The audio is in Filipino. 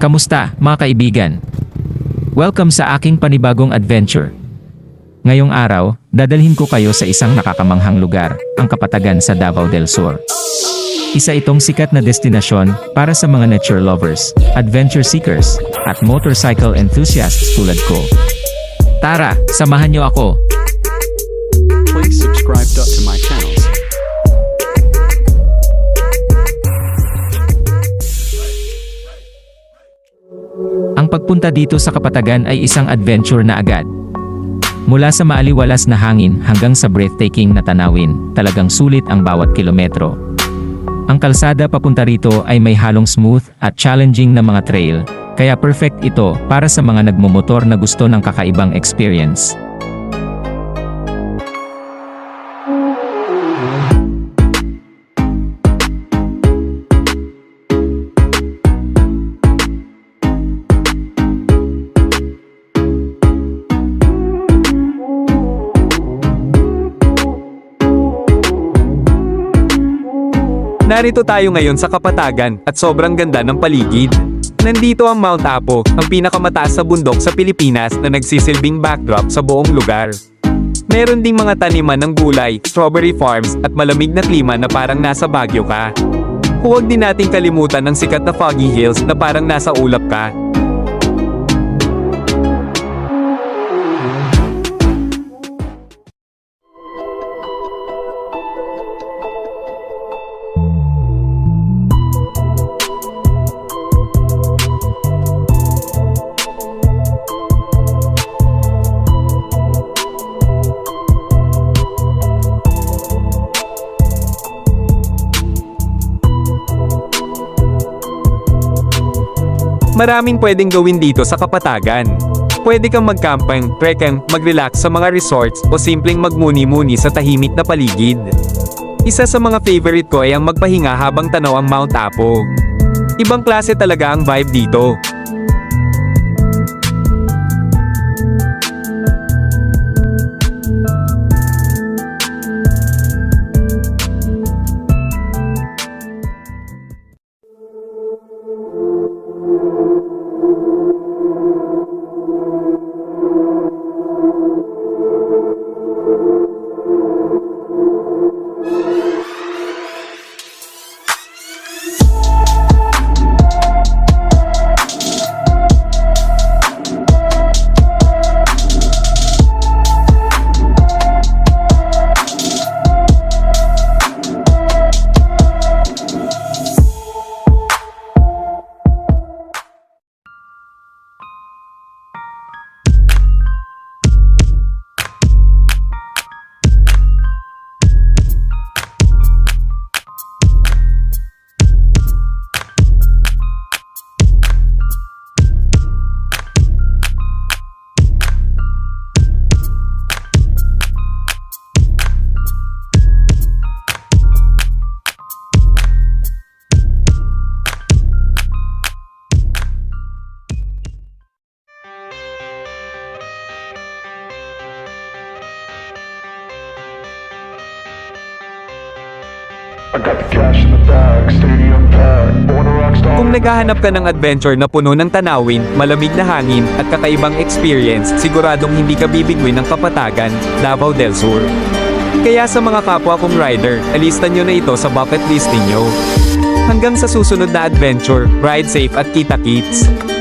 Kamusta, mga kaibigan? Welcome sa aking panibagong adventure. Ngayong araw, dadalhin ko kayo sa isang nakakamanghang lugar, ang Kapatagan sa Davao del Sur. Isa itong sikat na destinasyon para sa mga nature lovers, adventure seekers, at motorcycle enthusiasts tulad ko. Tara, samahan niyo ako! Please subscribe to my channels. Ang pagpunta dito sa Kapatagan ay isang adventure na agad. Mula sa maaliwalas na hangin hanggang sa breathtaking na tanawin, talagang sulit ang bawat kilometro. Ang kalsada papunta rito ay may halong smooth at challenging na mga trail, kaya perfect ito para sa mga nagmumotor na gusto ng kakaibang experience. Narito tayo ngayon sa Kapatagan at sobrang ganda ng paligid. Nandito ang Mount Apo, ang pinakamataas sa bundok sa Pilipinas na nagsisilbing backdrop sa buong lugar. Meron ding mga taniman ng gulay, strawberry farms at malamig na klima na parang nasa Baguio ka. Huwag din nating kalimutan ang sikat na Foggy Hills na parang nasa ulap ka. Maraming pwedeng gawin dito sa Kapatagan. Pwede kang mag-camping, trekking, mag-relax sa mga resorts o simpleng magmuni-muni sa tahimik na paligid. Isa sa mga favorite ko ay ang magpahinga habang tanaw ang Mount Apo. Ibang klase talaga ang vibe dito. Kung naghahanap ka ng adventure na puno ng tanawin, malamig na hangin, at kakaibang experience, siguradong hindi ka bibigwin ng Kapatagan, Davao del Sur. Kaya sa mga kapwa kong rider, alistan nyo na ito sa bucket list ninyo. Hanggang sa susunod na adventure, ride safe at kita-kits!